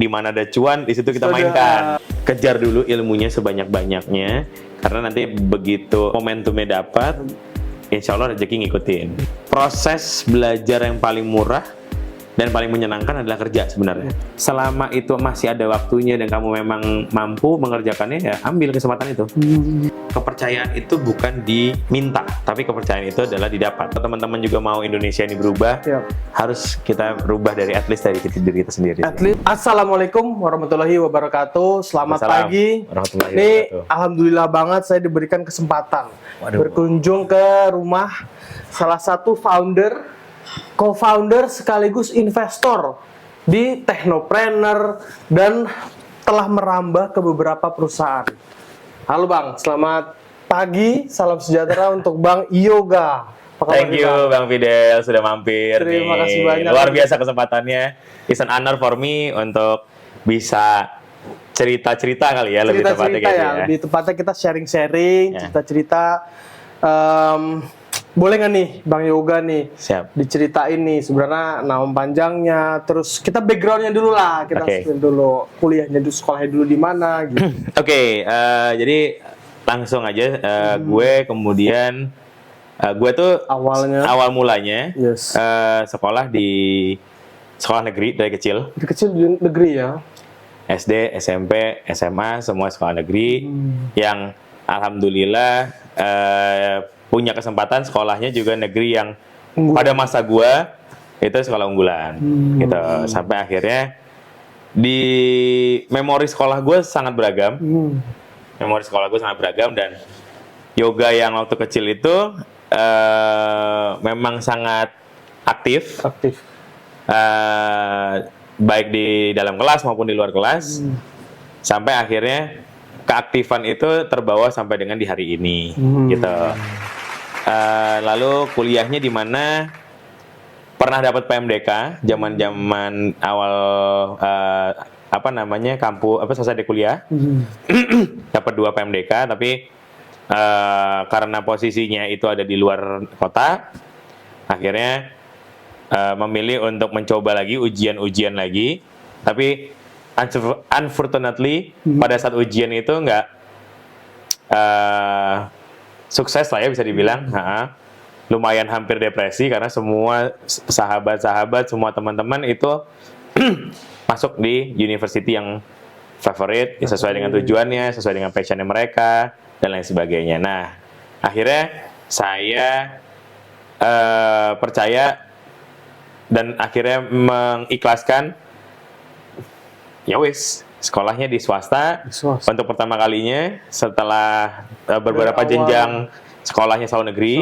di mana ada cuan, di situ kita mainkan. Kejar dulu ilmunya sebanyak-banyaknya, karena nanti begitu momentumnya dapat, insya Allah rezeki ngikutin. Proses belajar yang paling murah dan paling menyenangkan adalah kerja sebenarnya. Selama itu masih ada waktunya dan kamu memang mampu mengerjakannya, ya ambil kesempatan itu. Kepercayaan itu bukan diminta, tapi kepercayaan itu adalah didapat. Teman-teman juga mau Indonesia ini berubah, harus kita berubah dari at least dari diri kita sendiri. Assalamualaikum warahmatullahi wabarakatuh. Selamat pagi. Ini alhamdulillah banget saya diberikan kesempatan berkunjung ke rumah salah satu co-founder sekaligus investor di Technopreneur dan telah merambah ke beberapa perusahaan. Halo Bang, selamat pagi, salam sejahtera untuk Bang Yoga. Thank you Bang Fidel sudah mampir. Terima kasih banyak. Luar biasa kesempatannya. It's an honor for me untuk bisa cerita-cerita kali ya, lebih tepatnya gitu ya. Lebih tepatnya kita sharing-sharing, cerita-cerita. Boleh nggak nih Bang Yoga nih diceritain nih sebenarnya nama panjangnya, terus kita backgroundnya dulu lah, kita spill dulu kuliahnya dulu, sekolahnya dulu di mana gitu. Jadi langsung aja gue kemudian gue tuh awal mulanya sekolah di sekolah negeri dari kecil. Dari kecil di negeri ya? SD, SMP, SMA semua sekolah negeri yang alhamdulillah punya kesempatan sekolahnya juga negeri yang pada masa gua itu sekolah unggulan gitu. Sampai akhirnya di memori sekolah gue sangat beragam. Memori sekolah gue sangat beragam dan yoga yang waktu kecil itu memang sangat aktif. Baik di dalam kelas maupun di luar kelas. Sampai akhirnya keaktifan itu terbawa sampai dengan di hari ini gitu. Lalu kuliahnya di mana pernah dapat PMDK zaman awal selesai kuliah. Dapat 2 PMDK tapi karena posisinya itu ada di luar kota, akhirnya memilih untuk mencoba lagi ujian lagi. Tapi unfortunately pada saat ujian itu nggak sukses lah ya, bisa dibilang. Lumayan hampir depresi karena semua sahabat-sahabat, semua teman-teman itu masuk di university yang favorit, sesuai dengan tujuannya, sesuai dengan passionnya mereka dan lain sebagainya. Nah, akhirnya saya percaya dan akhirnya mengikhlaskan. Ya wis, sekolahnya di swasta. Untuk pertama kalinya setelah beberapa jenjang sekolahnya selalu negeri,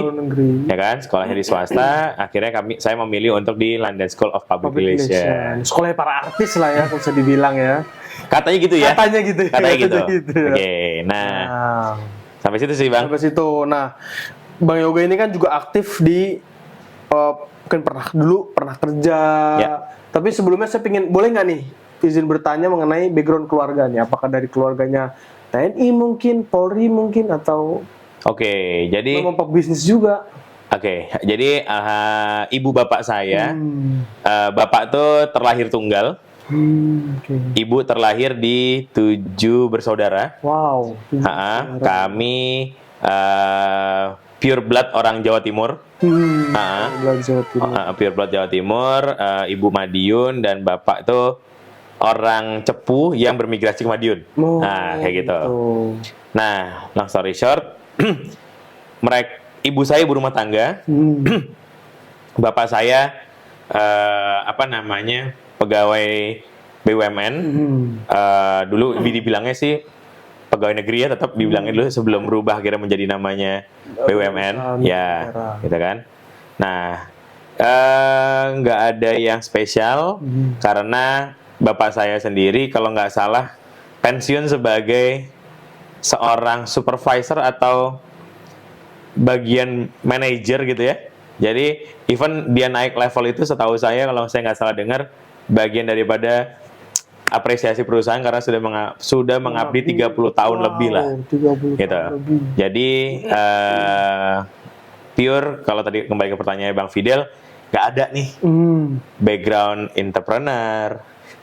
ya kan, sekolahnya di swasta. Akhirnya saya memilih untuk di London School of Public Relations. Sekolahnya para artis lah ya, kalau bisa dibilang ya. Katanya gitu ya. Katanya gitu. Oke, nah sampai situ sih Bang. Sampai situ. Nah, Bang Yoga ini kan juga aktif di mungkin pernah kerja. Tapi sebelumnya saya boleh nggak nih izin bertanya mengenai background keluarganya, apakah dari keluarganya TNI mungkin, Polri mungkin, atau jadi memang pebisnis juga. Jadi ibu bapak saya, bapak tuh terlahir tunggal, ibu terlahir di 7 bersaudara. Wow. Kami pure blood orang Jawa Timur. Pure blood Jawa Timur. Ibu Madiun dan bapak tuh orang Cepu yang bermigrasi ke Madiun. Kayak gitu. Nah, long story short, ibu saya ibu rumah tangga, bapak saya pegawai BUMN. Dulu dibilangnya sih pegawai negeri ya, tetap dibilangnya dulu sebelum berubah akhirnya menjadi namanya BUMN, ya, gitu kan. Nah, nggak ada yang spesial karena bapak saya sendiri kalau nggak salah pensiun sebagai seorang supervisor atau bagian manajer gitu ya. Jadi even dia naik level itu setahu saya kalau saya nggak salah dengar bagian daripada apresiasi perusahaan karena sudah mengabdi 30 tahun lebih lah. 30 gitu. Tahun lebih. Jadi pure kalau tadi kembali ke pertanyaannya Bang Fidel, nggak ada nih background entrepreneur,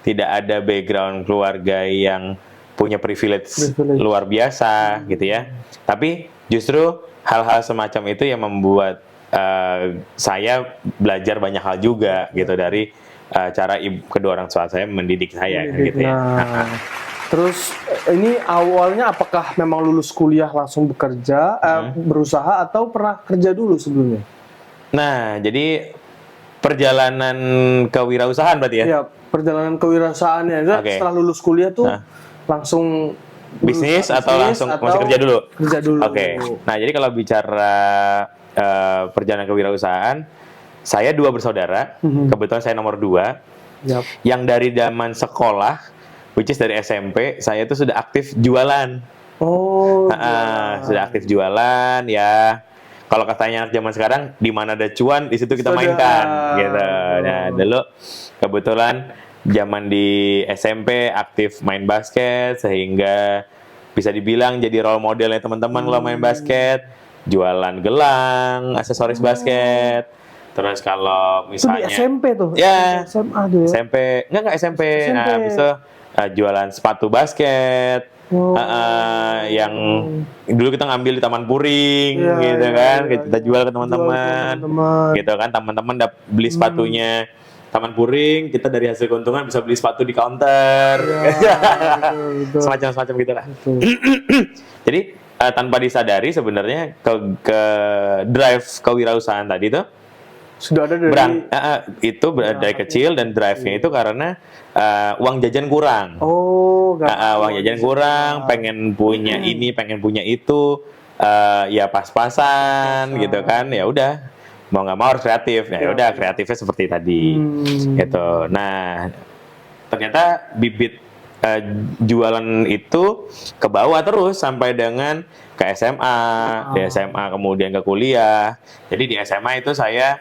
tidak ada background keluarga yang punya privilege luar biasa gitu ya. Tapi justru hal-hal semacam itu yang membuat saya belajar banyak hal juga gitu dari cara kedua orang tua saya mendidik saya gitu ya. Terus ini awalnya apakah memang lulus kuliah langsung bekerja, berusaha atau pernah kerja dulu sebelumnya? Nah, jadi perjalanan kewirausahaan berarti ya? Iya, perjalanan kewirausahaannya. Setelah lulus kuliah tuh langsung bisnis atau langsung masih kerja dulu? Kerja dulu. Oke. Nah, jadi kalau bicara perjalanan kewirausahaan, saya 2 bersaudara. Kebetulan saya nomor 2. Yang dari zaman sekolah, which is dari SMP, saya tuh sudah aktif jualan. Sudah aktif jualan ya. Kalau katanya anak zaman sekarang, di mana ada cuan, di situ kita mainkan, gitu. Nah, dulu kebetulan zaman di SMP aktif main basket, sehingga bisa dibilang jadi role modelnya teman-teman kalau main basket, jualan gelang, aksesoris basket. Terus kalau misalnya itu di SMP tuh? Ya, SMA tuh ya? SMP, enggak SMP. Nah, bisa jualan sepatu basket. Yang dulu kita ngambil di Taman Puring, gitu kan, kita jual ke teman-teman, gitu kan, teman-teman beli sepatunya Taman Puring, kita dari hasil keuntungan bisa beli sepatu di counter, semacam gitulah. Jadi tanpa disadari sebenarnya ke drive kewirausahaan tadi tuh sudah ada dari dari kecil, dan drive-nya itu karena uang jajan kurang. Uang jajan kurang, pengen punya ini, pengen punya itu, ya pas-pasan gitu kan. Ya udah, mau nggak mau harus kreatif. Ya udah, kreatifnya seperti tadi. Gitu. Nah, ternyata bibit jualan itu ke bawah terus sampai dengan ke SMA, di SMA kemudian ke kuliah. Jadi di SMA itu saya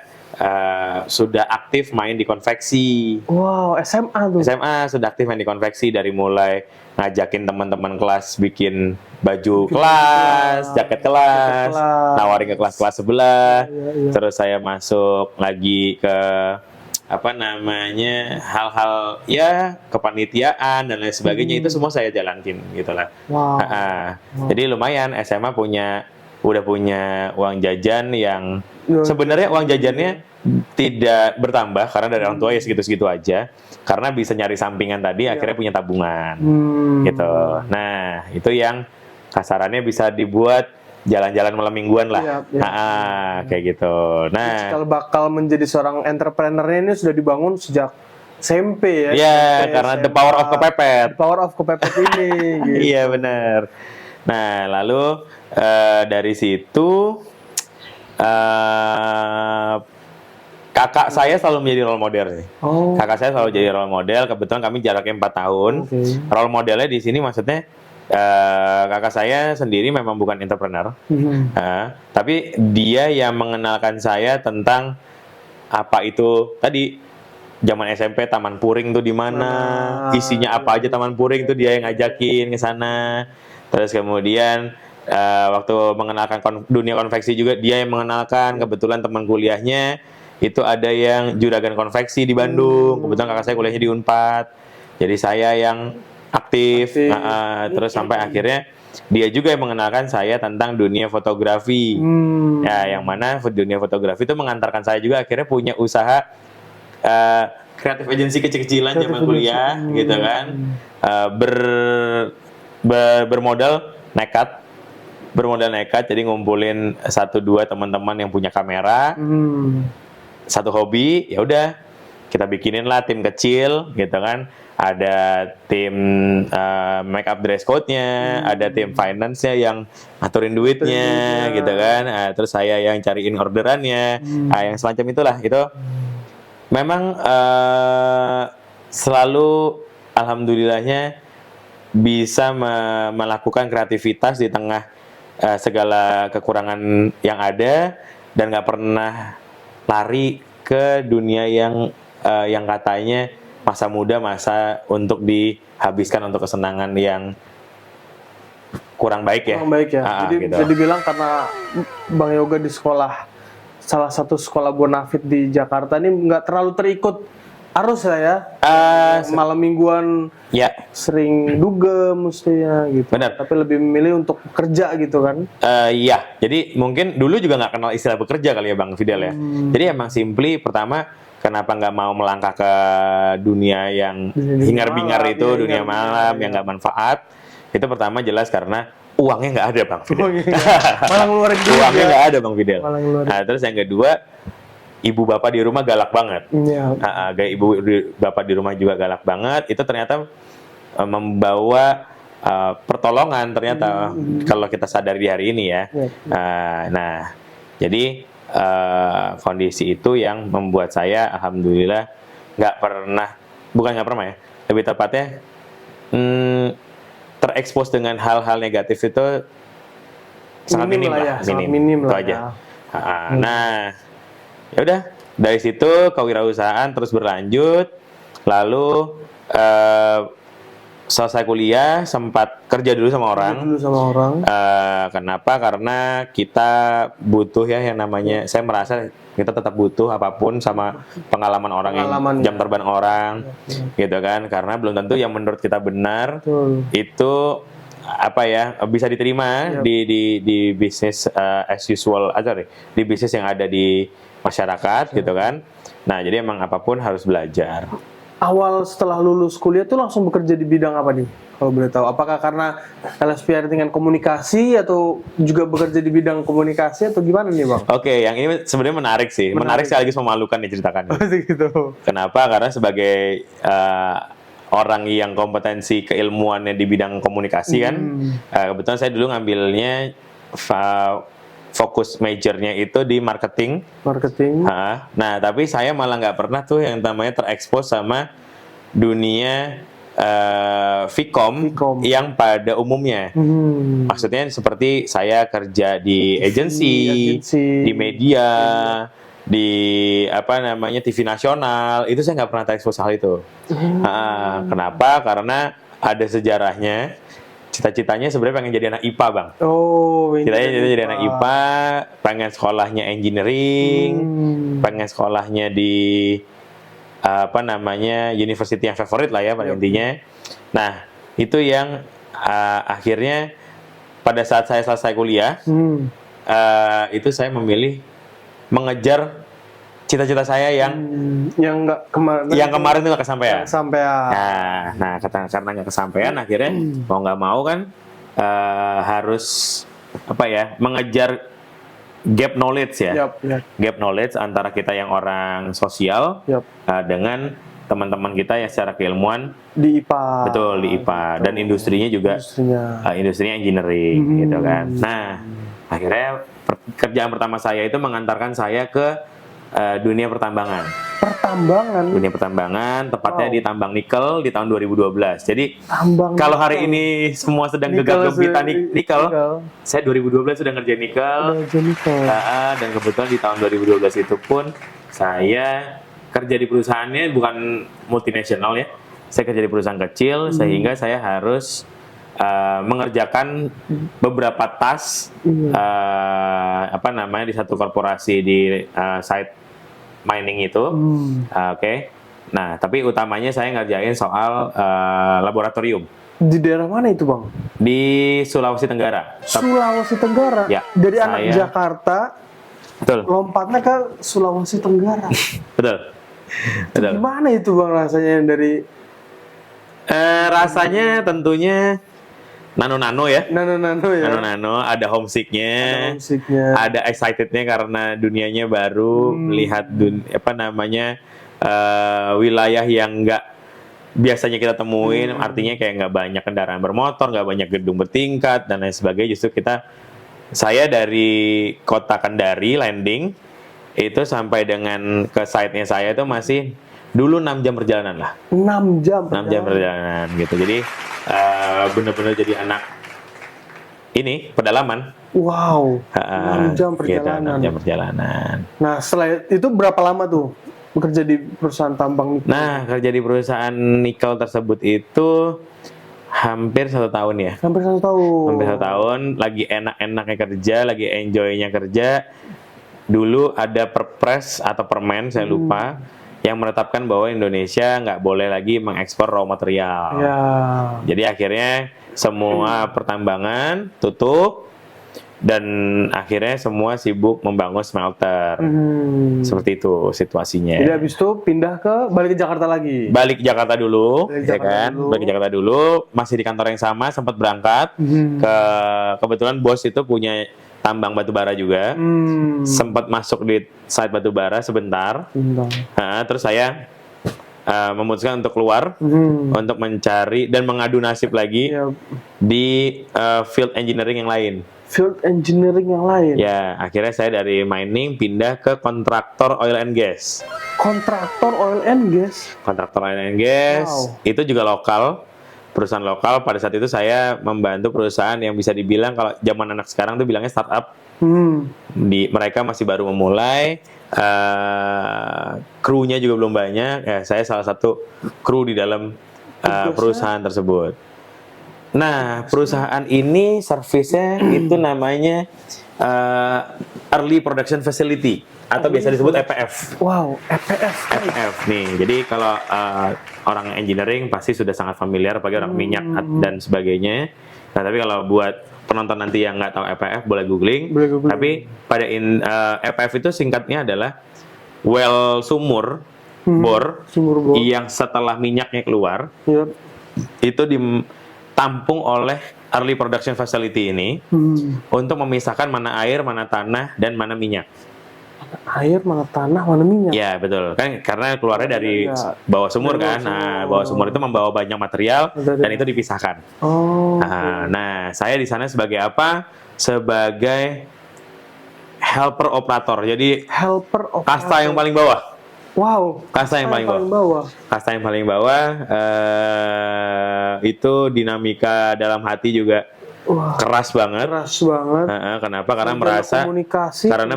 sudah aktif main di konveksi. Wow, SMA tuh. SMA sudah aktif main di konveksi, dari mulai ngajakin teman-teman kelas bikin baju kelas, jaket kelas, nawarin ke kelas-kelas sebelah. Terus saya masuk lagi ke hal-hal ya kepanitiaan dan lain sebagainya. Itu semua saya jalanin gitulah. Jadi lumayan SMA udah punya uang jajan yang sebenarnya uang jajannya tidak bertambah karena dari orang tua ya segitu-segitu aja, karena bisa nyari sampingan tadi, akhirnya punya tabungan gitu. Nah, itu yang kasarannya bisa dibuat jalan-jalan malam mingguan lah. Kayak gitu. Nah, kalau bakal menjadi seorang entrepreneurnya ini sudah dibangun sejak SMP ya. Iya, karena the power of kepepet. The power of kepepet ini. Gitu. Iya, benar. Nah, lalu dari situ kakak saya selalu menjadi role model sih. Kakak saya selalu jadi role model. Kebetulan kami jaraknya 4 tahun. Role modelnya di sini maksudnya kakak saya sendiri memang bukan entrepreneur, tapi dia yang mengenalkan saya tentang apa itu tadi zaman SMP Taman Puring tuh di mana, isinya apa aja Taman Puring tuh dia yang ngajakin ke sana. Terus kemudian waktu mengenalkan dunia konveksi juga dia yang mengenalkan. Kebetulan teman kuliahnya itu ada yang juragan konveksi di Bandung. Kebetulan kakak saya kuliahnya di Unpad. Jadi saya yang aktif. Terus sampai akhirnya dia juga yang mengenalkan saya tentang dunia fotografi. Ya, yang mana dunia fotografi itu mengantarkan saya juga akhirnya punya usaha kreatif agency kecil-kecilan zaman kuliah, gitu kan. Bermodal nekat, jadi ngumpulin 1-2 teman-teman yang punya kamera, satu hobi, ya udah kita bikinin lah tim kecil, gitu kan. Ada tim make up dress code-nya, ada tim finance-nya yang ngaturin duitnya, gitu kan. Terus saya yang cariin orderannya, yang semacam itulah. Itu memang selalu alhamdulillahnya bisa melakukan kreativitas di tengah segala kekurangan yang ada, dan nggak pernah lari ke dunia yang katanya masa muda, masa untuk dihabiskan untuk kesenangan yang kurang baik ya. Jadi gitu. Bisa dibilang karena Bang Yoga di salah satu sekolah bonafit di Jakarta ini nggak terlalu terikut Harus lah ya. Malam mingguan Ya, sering dugem mestinya gitu. benar. Tapi lebih memilih untuk kerja gitu kan. Iya, jadi mungkin dulu juga nggak kenal istilah bekerja kali ya Bang Fidel ya. Jadi emang simply pertama kenapa nggak mau melangkah ke dunia yang hingar-bingar malam, itu, ya, dunia hingar-bingar, malam ya. yang nggak manfaat. Itu pertama jelas karena uangnya nggak ada Bang Fidel. Malah ngeluarin duit Uangnya ya. nggak ada Bang Fidel. Malah ngeluarin. Nah, terus yang kedua, ibu bapak di rumah galak banget. Iya. Gaya ibu bapak di rumah juga galak banget. Itu ternyata membawa pertolongan ternyata kalau kita sadari di hari ini ya. Nah, jadi kondisi itu yang membuat saya alhamdulillah bukan nggak pernah ya, lebih tepatnya terekspos dengan hal-hal negatif itu sangat minim lah, sangat minim itu lah aja. ya. Nah, ya udah dari situ kewirausahaan terus berlanjut, lalu selesai kuliah sempat kerja dulu sama orang. Kenapa? Karena kita butuh ya yang namanya, saya merasa kita tetap butuh apapun sama pengalaman orang jam terbang orang, gitu kan? Karena belum tentu yang menurut kita benar itu apa ya bisa diterima di bisnis as usual aja deh, di bisnis yang ada di masyarakat gitu kan. Nah jadi emang apapun harus belajar. Awal setelah lulus kuliah tuh langsung bekerja di bidang apa nih? Kalau boleh tahu, apakah karena LSPR dengan komunikasi atau juga bekerja di bidang komunikasi atau gimana nih Bang? Oke, yang ini sebenarnya menarik sih. Menarik sekaligus memalukan diceritakan. Gitu. Kenapa? Karena sebagai orang yang kompetensi keilmuannya di bidang komunikasi kan, kebetulan saya dulu ngambilnya fokus majornya itu di marketing. Nah, tapi saya malah nggak pernah tuh yang namanya terekspos sama dunia Vkom yang pada umumnya. Maksudnya seperti saya kerja di agensi, di media, di apa namanya TV nasional, itu saya nggak pernah terekspos hal itu. Kenapa? Karena ada sejarahnya. Cita-citanya sebenarnya pengen jadi anak IPA Bang. Cita-citanya jadi anak IPA, pengen sekolahnya engineering, pengen sekolahnya di apa namanya university yang favorit lah ya pada intinya. Nah itu yang akhirnya pada saat saya selesai kuliah itu saya memilih mengejar cita-cita saya yang kemarin itu nggak kesampaian. Nah karena nggak kesampaian akhirnya mau nggak mau kan harus apa ya mengejar gap knowledge ya. Gap knowledge antara kita yang orang sosial dengan teman-teman kita yang secara keilmuan di IPA. Betul, di IPA. Dan industrinya juga industrinya engineering gitu kan. Nah, akhirnya kerjaan pertama saya itu mengantarkan saya ke dunia pertambangan. Dunia pertambangan, tepatnya di tambang nikel di tahun 2012. Jadi kalau hari ini semua sedang gegap-gempita nikel, saya 2012 sudah ngerjain nikel. Dan kebetulan di tahun 2012 itu pun saya kerja di perusahaannya bukan multinasional ya. Saya kerja di perusahaan kecil sehingga saya harus mengerjakan beberapa task apa namanya di satu korporasi di site mining itu. Oke. Nah, tapi utamanya saya ngerjain soal laboratorium. Di daerah mana itu, Bang? Di Sulawesi Tenggara. Sulawesi Tenggara? Ya. Dari anak Jakarta, betul, lompatnya ke Sulawesi Tenggara. Betul. Betul. Gimana itu, Bang, rasanya dari... rasanya tentunya nano-nano ya. Nano-nano, ada homesicknya. Ada excitednya karena dunianya baru, melihat apa namanya wilayah yang nggak biasanya kita temuin, artinya kayak nggak banyak kendaraan bermotor, nggak banyak gedung bertingkat dan lain sebagainya. Justru saya dari kota Kendari landing itu sampai dengan ke site-nya saya itu masih dulu 6 jam perjalanan lah. 6 jam perjalanan gitu. Jadi benar-benar jadi anak ini pedalaman. Wow. 6 jam perjalanan. Gitu, 6 jam perjalanan. Nah, setelah itu berapa lama tuh bekerja di perusahaan tambang nikel? Nah, kerja di perusahaan nikel tersebut itu hampir 1 tahun ya. Hampir 1 tahun. Hampir 1 tahun. Lagi enak-enaknya kerja, lagi enjoy-nya kerja. Dulu ada perpres atau permen, saya lupa. yang menetapkan bahwa Indonesia nggak boleh lagi mengekspor raw material. Ya. Jadi akhirnya semua pertambangan tutup dan akhirnya semua sibuk membangun smelter. Seperti itu situasinya. Jadi habis itu pindah balik ke Jakarta lagi. Balik ke Jakarta dulu, Balik ke ya Jakarta kan? dulu. Balik ke Jakarta dulu, masih di kantor yang sama, sempat berangkat kebetulan bos itu punya tambang batu bara juga. Sempat masuk di site batu bara sebentar. Terus saya memutuskan untuk keluar untuk mencari dan mengadu nasib lagi di field engineering yang lain. Field engineering yang lain. Ya, akhirnya saya dari mining pindah ke kontraktor oil and gas. Kontraktor oil and gas. Kontraktor oil and gas itu juga lokal, perusahaan lokal. Pada saat itu saya membantu perusahaan yang bisa dibilang kalau zaman anak sekarang tuh bilangnya startup. Mereka masih baru memulai, krunya juga belum banyak. Ya, saya salah satu kru di dalam perusahaan tersebut. Nah, perusahaan ini servisnya itu namanya Early Production Facility atau biasa disebut EPF. Wow, EPF. EPF nih. Jadi kalau orang engineering pasti sudah sangat familiar, apalagi orang minyak dan sebagainya. Nah, tapi kalau buat penonton nanti yang nggak tahu EPF boleh googling. Tapi pada EPF itu singkatnya adalah well sumur bor yang setelah minyaknya keluar itu ditampung oleh Early Production Facility ini untuk memisahkan mana air, mana tanah, dan mana minyak. Air, mana tanah, mana minyak. Ya betul kan, karena keluarnya dari bawah sumur kan. Nah, bawah sumur itu membawa banyak material dan itu dipisahkan. Nah, saya di sana sebagai apa? Sebagai helper operator. Jadi helper operator. Kasta yang paling bawah. Wow. Kasta yang paling bawah. Kasta yang paling bawah itu dinamika dalam hati juga keras banget. Kenapa? Karena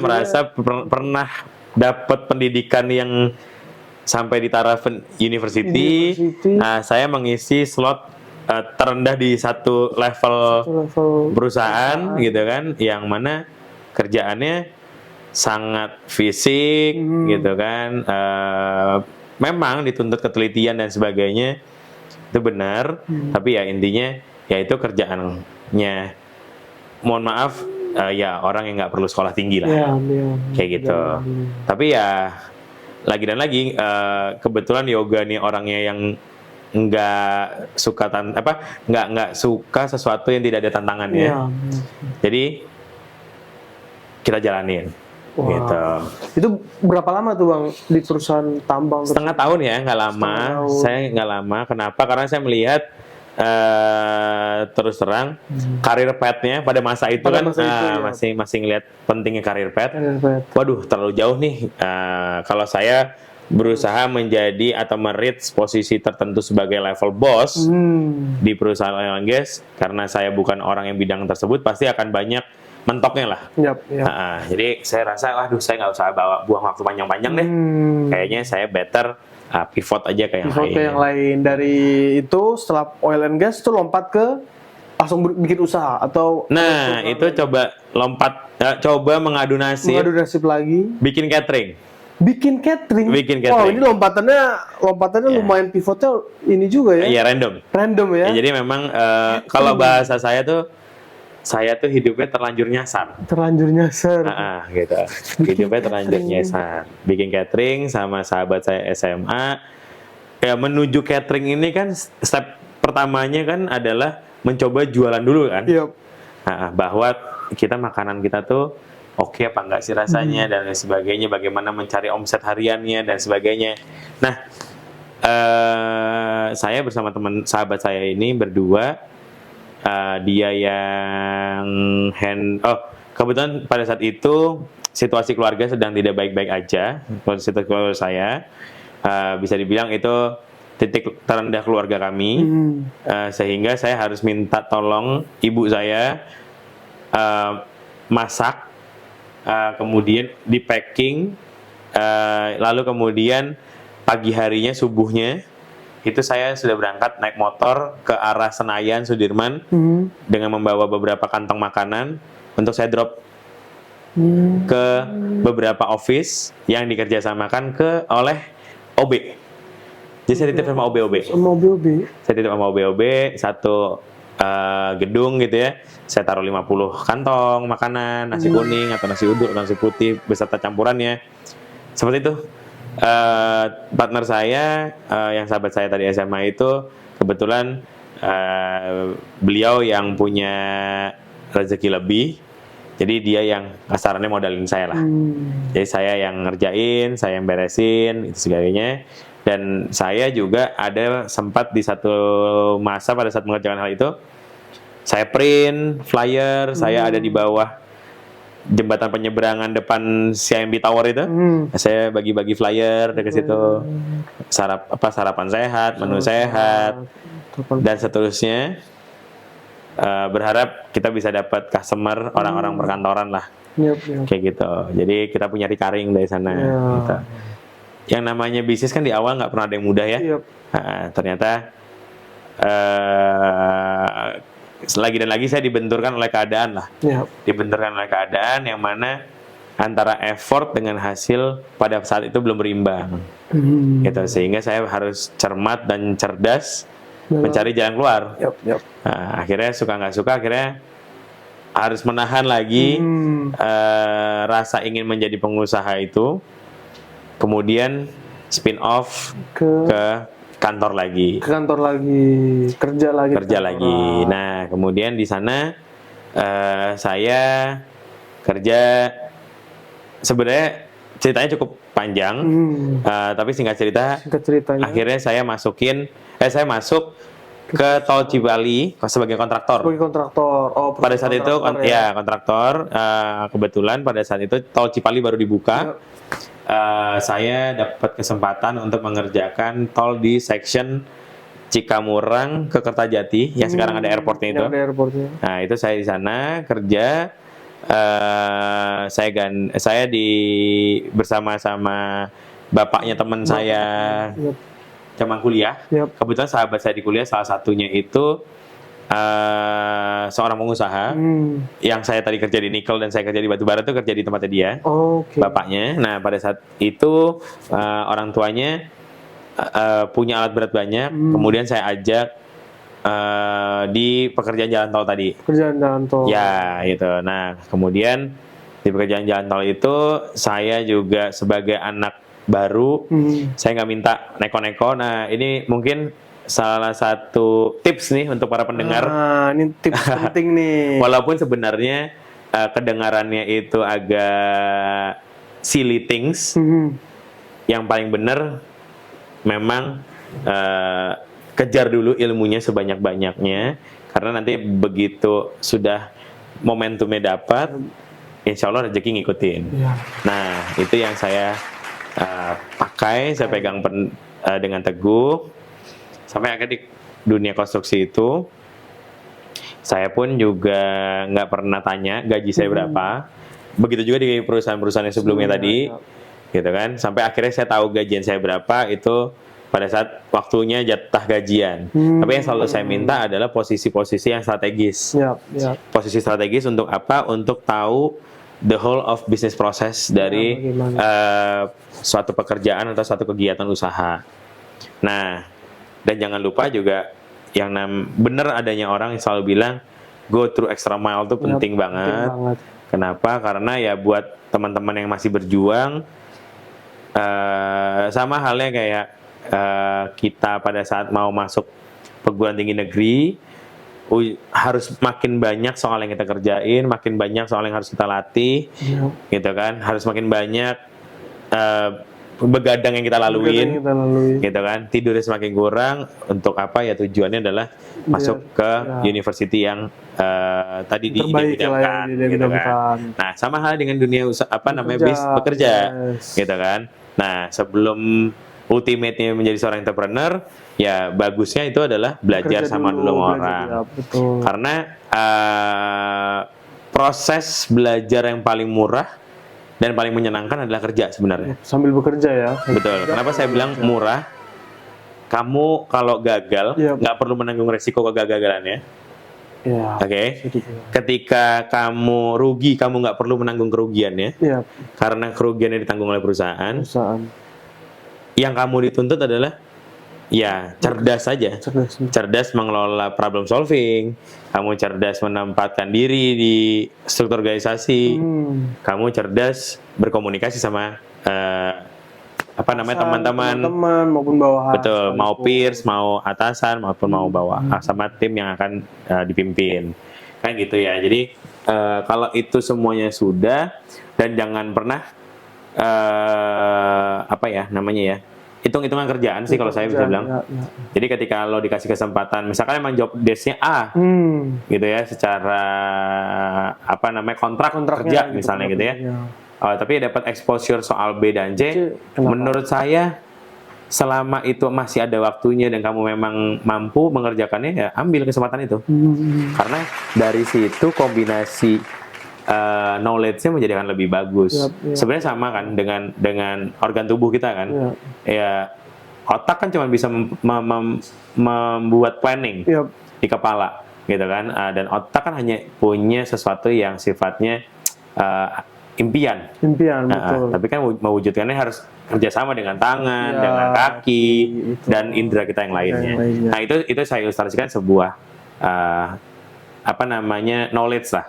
merasa pernah dapat pendidikan yang sampai di taraf university. Nah, saya mengisi slot terendah di satu level perusahaan gitu kan, yang mana kerjaannya sangat fisik gitu kan. Memang dituntut ketelitian dan sebagainya, itu benar. Tapi ya intinya ya itu kerjaannya, mohon maaf, ya orang yang nggak perlu sekolah tinggi lah, kayak gitu. Tapi ya lagi dan lagi kebetulan yoga nih orangnya yang nggak suka nggak suka sesuatu yang tidak ada tantangannya. Jadi kita jalanin. Gitu. Itu berapa lama tuh Bang di perusahaan tambang? Setengah tahun ya, nggak lama. Saya nggak lama. Kenapa? Karena saya melihat terus terang karir path-nya pada masa itu masih ngelihat pentingnya karir path. Waduh, terlalu jauh nih. Kalau saya berusaha menjadi atau mereach posisi tertentu sebagai level boss di perusahaan oil and gas, karena saya bukan orang yang bidang tersebut, pasti akan banyak mentoknya lah. Jadi saya rasa, waduh, saya nggak usah buang waktu panjang-panjang deh. Kayaknya saya better pivot aja ke yang lain. Dari itu setelah oil and gas itu lompat ke langsung bikin usaha atau? Nah, itu coba lompat, coba mengadu nasib lagi. Bikin catering. Wow, ini lompatannya lumayan pivotnya ini juga ya. Iya, random ya. Jadi memang kalau bahasa saya tuh hidupnya terlanjur nyasar. Gitu. Hidupnya terlanjur nyasar. Bikin catering sama sahabat saya SMA. Ya, menuju catering ini kan step pertamanya kan adalah mencoba jualan dulu kan. Bahwa makanan kita tuh oke apa enggak sih rasanya dan lain sebagainya. Bagaimana mencari omset hariannya dan sebagainya. Nah, saya bersama sahabat saya ini berdua. Dia yang kebetulan pada saat itu situasi keluarga sedang tidak baik-baik aja. Situasi keluarga saya bisa dibilang itu titik terendah keluarga kami, sehingga saya harus minta tolong ibu saya masak, kemudian di packing, lalu kemudian pagi harinya subuhnya itu saya sudah berangkat naik motor ke arah Senayan, Sudirman dengan membawa beberapa kantong makanan untuk saya drop ke beberapa office yang dikerjasamakan oleh OB. Jadi saya titip sama OB-OB. Saya titip sama OB-OB satu gedung gitu ya. Saya taruh 50 kantong makanan, nasi kuning atau nasi uduk, nasi putih beserta campurannya. Seperti itu. Partner saya yang sahabat saya tadi SMA itu kebetulan beliau yang punya rezeki lebih. Jadi dia yang kasarannya modalin saya lah. Jadi saya yang ngerjain, saya yang beresin, itu sebagainya. Dan saya juga ada sempat di satu masa pada saat mengerjakan hal itu, saya print flyer, saya ada di bawah jembatan penyeberangan depan CIMB Tower itu, saya bagi-bagi flyer dari situ, sarapan sehat, menu sehat, dan seterusnya. Berharap kita bisa dapat customer orang-orang perkantoran lah, kayak gitu. Jadi kita punya recurring dari sana. Gitu. Yang namanya bisnis kan di awal nggak pernah ada yang mudah ya. Ternyata lagi dan lagi saya dibenturkan oleh keadaan lah. Dibenturkan oleh keadaan yang mana antara effort dengan hasil pada saat itu belum berimbang. Gitu. Sehingga saya harus cermat dan cerdas mencari jalan keluar. Nah, akhirnya suka nggak suka, akhirnya harus menahan lagi rasa ingin menjadi pengusaha itu. Kemudian spin off ke kantor lagi. Kerja lagi. Nah, kemudian di sana saya kerja, sebenarnya ceritanya cukup panjang, tapi singkat ceritanya, akhirnya saya masuk ke Tol Cipali sebagai kontraktor. Pada saat itu kontraktor. Kebetulan pada saat itu Tol Cipali baru dibuka. Saya dapat kesempatan untuk mengerjakan tol di section Cikamurang ke Kertajati yang sekarang ada airportnya itu. Nah, itu saya di sana kerja. Saya bersama-sama bapaknya teman saya zaman kuliah. Kebetulan sahabat saya di kuliah salah satunya itu seorang pengusaha yang saya tadi kerja di nikel dan saya kerja di batubara itu kerja di tempatnya dia, bapaknya. Nah, pada saat itu orang tuanya punya alat berat banyak. Kemudian saya ajak di pekerjaan jalan tol tadi. Ya, gitu. Nah, kemudian di pekerjaan jalan tol itu saya juga sebagai anak baru, saya nggak minta neko-neko. Nah, ini mungkin salah satu tips nih untuk para pendengar. Ini tips penting nih. Walaupun sebenarnya kedengarannya itu agak silly things, yang paling benar memang kejar dulu ilmunya sebanyak-banyaknya, karena nanti begitu sudah momentumnya dapat, insya Allah rezeki ngikutin. Nah, itu yang saya pakai, saya pegang dengan teguh. Sampai akhirnya di dunia konstruksi itu, saya pun juga nggak pernah tanya gaji saya berapa. Begitu juga di perusahaan-perusahaan yang sebelumnya tadi, gitu kan. Sampai akhirnya saya tahu gajian saya berapa itu pada saat waktunya jatah gajian. Tapi yang selalu saya minta adalah posisi-posisi yang strategis. Posisi strategis untuk apa? Untuk tahu the whole of business process dari suatu pekerjaan atau suatu kegiatan usaha. Nah, dan jangan lupa juga yang benar adanya orang yang selalu bilang go through extra mile itu penting banget. Kenapa? Karena ya buat teman-teman yang masih berjuang, sama halnya kayak kita pada saat mau masuk perguruan tinggi negeri, harus makin banyak soal yang kita kerjain, makin banyak soal yang harus kita latih, gitu kan? Harus makin banyak begadang yang kita laluin, gitu kan. Tidurnya semakin kurang. Untuk apa ya? Tujuannya adalah masuk ke university yang tadi diidamkan, gitu kan. Nah, sama hal dengan dunia bekerja, gitu kan. Nah, sebelum ultimate-nya menjadi seorang entrepreneur, ya bagusnya itu adalah belajar sama dulu orang. Karena proses belajar yang paling murah dan paling menyenangkan adalah kerja sebenarnya. Sambil bekerja ya. Betul. Kenapa saya bilang murah? Kamu kalau gagal nggak perlu menanggung resiko kegagalannya. Oke. Ketika kamu rugi, kamu nggak perlu menanggung kerugiannya. Karena kerugiannya ditanggung oleh perusahaan. yang kamu dituntut adalah ya cerdas saja. Cerdas mengelola problem solving, kamu cerdas menempatkan diri di struktur organisasi, kamu cerdas berkomunikasi sama teman-teman maupun bawahan. Betul, mau peers, mau atasan maupun mau bawahan sama tim yang akan dipimpin. Kan gitu ya. Jadi kalau itu semuanya sudah, dan jangan pernah hitung-hitungan kerjaan sih kalau saya bisa bilang. Jadi ketika lo dikasih kesempatan, misalkan emang job desk-nya A, gitu ya, secara kontrak kerja gitu, misalnya gitu ya. Tapi dapat exposure soal B dan C, menurut saya selama itu masih ada waktunya dan kamu memang mampu mengerjakannya, ya ambil kesempatan itu. Karena dari situ kombinasi knowledge-nya menjadi akan lebih bagus. Sebenarnya sama kan dengan organ tubuh kita kan. Ya otak kan cuma bisa membuat planning di kepala gitu kan. Dan otak kan hanya punya sesuatu yang sifatnya impian, betul. Tapi kan mewujudkannya harus kerjasama dengan tangan, dengan kaki, dan indera kita yang lainnya. Nah itu saya ilustrasikan sebuah knowledge lah.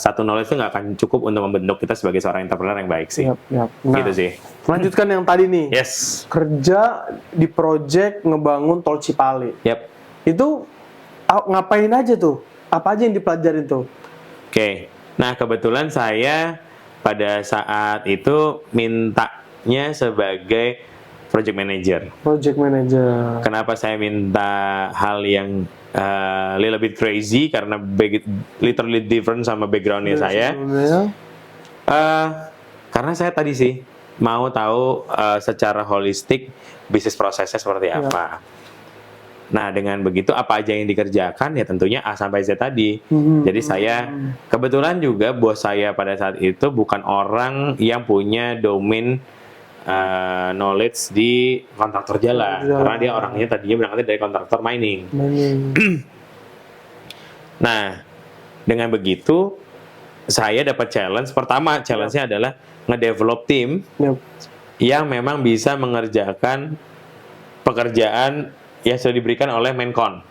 Satu knowledge itu nggak akan cukup untuk membentuk kita sebagai seorang entrepreneur yang baik sih. Nah, gitu sih. Lanjutkan yang tadi nih. Yes. Kerja di project ngebangun tol Cipali. Itu ngapain aja tuh? Apa aja yang dipelajarin tuh? Oke. Nah kebetulan saya pada saat itu mintanya sebagai project manager. Kenapa saya minta hal yang little bit crazy? Karena literally different sama backgroundnya saya. Karena saya tadi sih mau tahu secara holistik bisnis prosesnya seperti apa. Nah dengan begitu apa aja yang dikerjakan, ya tentunya A sampai Z tadi. Jadi saya kebetulan juga bos saya pada saat itu bukan orang yang punya domain knowledge di kontraktor jalan, karena dia orangnya tadinya berangkatnya dari kontraktor mining. Nah dengan begitu saya dapat challenge. Pertama challenge-nya adalah ngedevelop tim yang memang bisa mengerjakan pekerjaan yang sudah diberikan oleh Menkon.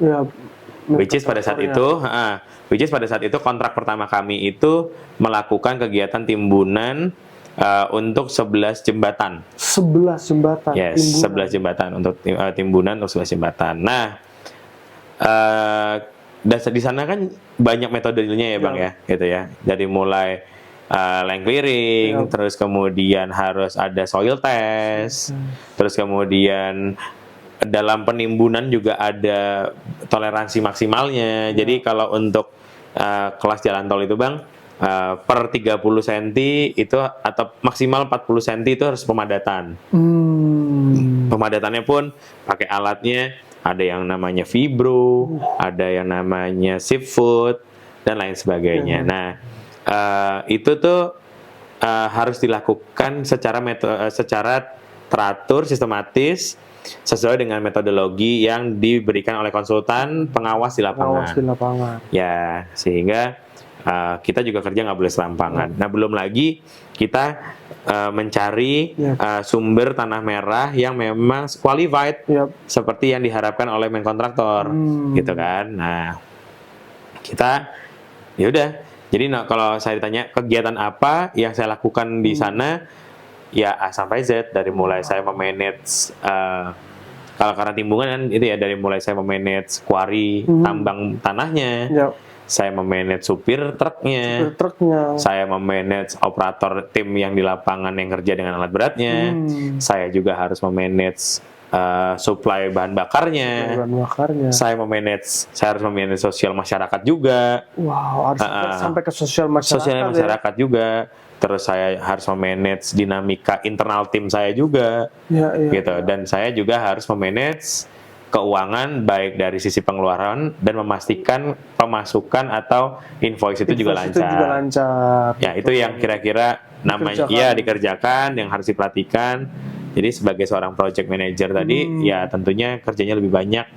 Which is pada saat itu kontrak pertama kami itu melakukan kegiatan timbunan untuk 11 jembatan. 11 jembatan. Yes, timbunan. 11 jembatan untuk timbunan untuk 11 jembatan. Nah, di sana kan banyak metodenya ya Bang ya, gitu ya. Dari mulai land clearing, terus kemudian harus ada soil test, terus kemudian dalam penimbunan juga ada toleransi maksimalnya. Jadi kalau untuk kelas jalan tol itu Bang, per 30 cm itu atau maksimal 40 cm itu harus pemadatan. Pemadatannya pun pakai alatnya, ada yang namanya vibro, ada yang namanya Sipfoot, dan lain sebagainya. Nah, itu tuh harus dilakukan secara teratur, sistematis, sesuai dengan metodologi yang diberikan oleh konsultan pengawas di lapangan. Ya, sehingga kita juga kerja nggak boleh serampangan. Nah, belum lagi kita mencari sumber tanah merah yang memang qualified, seperti yang diharapkan oleh Menkontraktor, gitu kan. Nah, kita ya udah. Jadi kalau saya ditanya kegiatan apa yang saya lakukan di sana, ya A sampai Z, dari mulai saya memanage kalau karena timbungan kan itu ya, dari mulai saya memanage quarry, tambang tanahnya, saya memanage supir truknya, saya memanage operator tim yang di lapangan yang kerja dengan alat beratnya, saya juga harus memanage supply bahan bakarnya, saya harus memanage sosial masyarakat juga. Wow, harus sampai ke sosial masyarakat juga. Terus saya harus memanage dinamika internal tim saya juga, gitu. Dan saya juga harus memanage keuangan baik dari sisi pengeluaran dan memastikan pemasukan atau invoice itu juga lancar. Ya, itu yang kira-kira namanya dikerjakan, yang harus diperhatikan. Jadi sebagai seorang project manager tadi, ya tentunya kerjanya lebih banyak,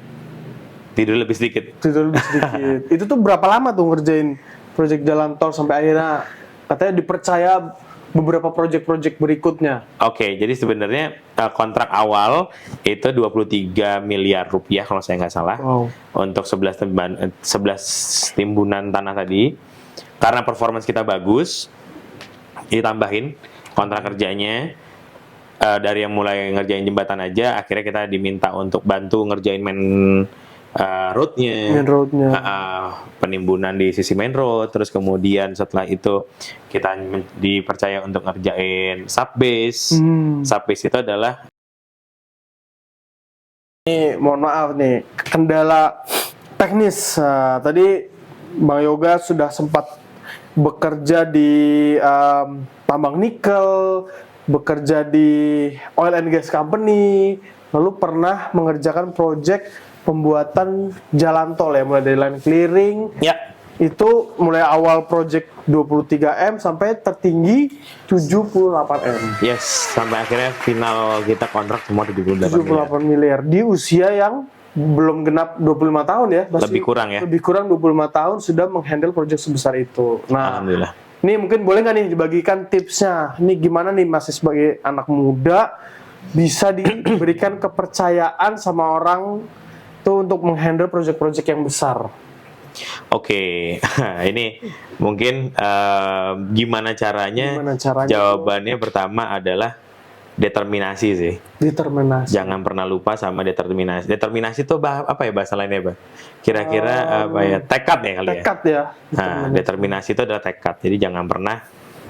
tidur lebih sedikit. Itu tuh berapa lama tuh ngerjain project jalan tol sampai akhirnya katanya dipercaya beberapa project-project berikutnya. Oke, jadi sebenarnya kontrak awal itu 23 miliar rupiah kalau saya nggak salah. Wow. Untuk 11 timbunan tanah tadi. Karena performance kita bagus, ditambahin kontrak kerjanya. Dari yang mulai ngerjain jembatan aja, akhirnya kita diminta untuk bantu ngerjain roadnya, penimbunan di sisi main road, terus kemudian setelah itu kita dipercaya untuk ngerjain subbase. Subbase itu adalah, ini mohon maaf nih, kendala teknis. Tadi Bang Yoga sudah sempat bekerja di tambang nikel, bekerja di oil and gas company, lalu pernah mengerjakan proyek pembuatan jalan tol ya, mulai dari line clearing. ya, Itu mulai awal proyek 23M sampai tertinggi 78M. yes, sampai akhirnya final kita kontrak semua 78 miliar. 78 miliar di usia yang belum genap 25 tahun ya. Lebih kurang ya. Lebih kurang 25 tahun sudah menghandle proyek sebesar itu. Nah, Alhamdulillah. ini mungkin boleh nggak nih dibagikan tipsnya? Ini gimana nih masih sebagai anak muda bisa diberikan kepercayaan sama orang tuh untuk menghandle proyek-proyek yang besar? Oke, ini mungkin gimana caranya? Gimana caranya? Jawabannya pertama adalah determinasi sih. Determinasi. Jangan pernah lupa sama determinasi. Determinasi itu apa ya bahasa lainnya, Bang? Kira-kira apa ya? Tekad ya kali ya? Tekad ya. Nah, determinasi itu adalah tekad. Jadi jangan pernah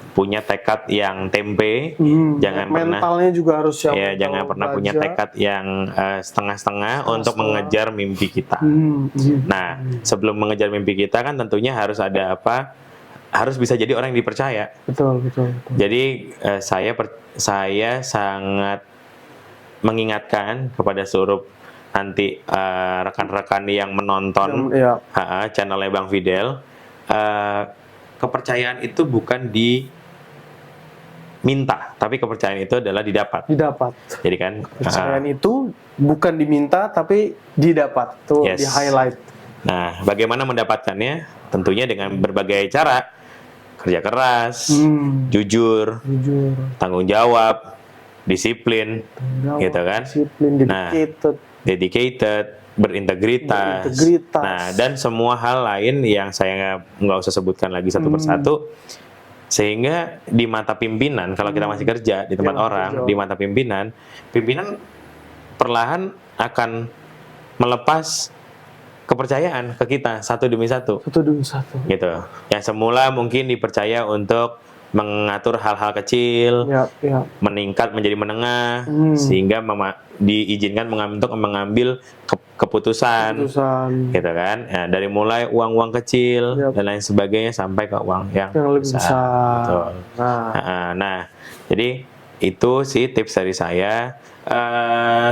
punya tekad yang tempe, jangan pernah mentalnya juga harus yang ya, jangan pernah punya tekad yang setengah-setengah untuk mengejar mimpi kita. Nah, sebelum mengejar mimpi kita kan tentunya harus ada apa? Harus bisa jadi orang yang dipercaya. Betul. Jadi saya sangat mengingatkan kepada seluruh nanti rekan-rekan yang menonton channelnya Bang Fidel, kepercayaan itu bukan diminta, tapi kepercayaan itu adalah didapat. Jadi kan kepercayaan itu bukan diminta tapi didapat. Tuh yes. Di highlight. Nah, bagaimana mendapatkannya? Tentunya dengan berbagai cara. Kerja keras, jujur, tanggung jawab, disiplin, gitu kan? Disiplin, dedicated, berintegritas. Nah, dan semua hal lain yang saya nggak usah sebutkan lagi satu persatu. Sehingga di mata pimpinan, kalau kita masih kerja di tempat orang, di mata pimpinan perlahan akan melepas kepercayaan ke kita satu demi satu gitu. Yang semula mungkin dipercaya untuk mengatur hal-hal kecil, meningkat menjadi menengah, sehingga diizinkan untuk mengambil keputusan gitu kan. Nah, dari mulai uang-uang kecil dan lain sebagainya sampai ke uang yang lebih besar. Betul. Nah, jadi itu sih tips dari saya.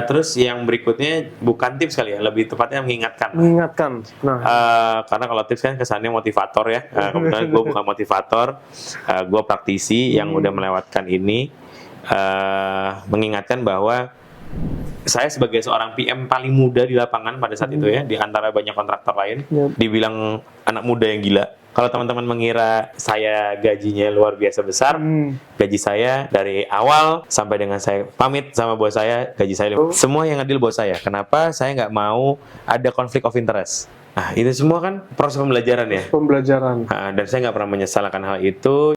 Terus yang berikutnya bukan tips kali ya, lebih tepatnya mengingatkan. Nah, karena kalau tips kan kesannya motivator ya. Kebetulan gue bukan motivator, gue praktisi yang udah melewatkan ini. Mengingatkan bahwa saya sebagai seorang PM paling muda di lapangan pada saat itu ya, di antara banyak kontraktor lain, dibilang anak muda yang gila. Kalau teman-teman mengira saya gajinya luar biasa besar, gaji saya dari awal sampai dengan saya pamit sama bos saya, gaji saya semua yang adil bos saya. Kenapa saya nggak mau ada konflik of interest? Nah, itu semua kan proses pembelajaran ya. Pembelajaran. Dan saya nggak pernah menyesalkan hal itu.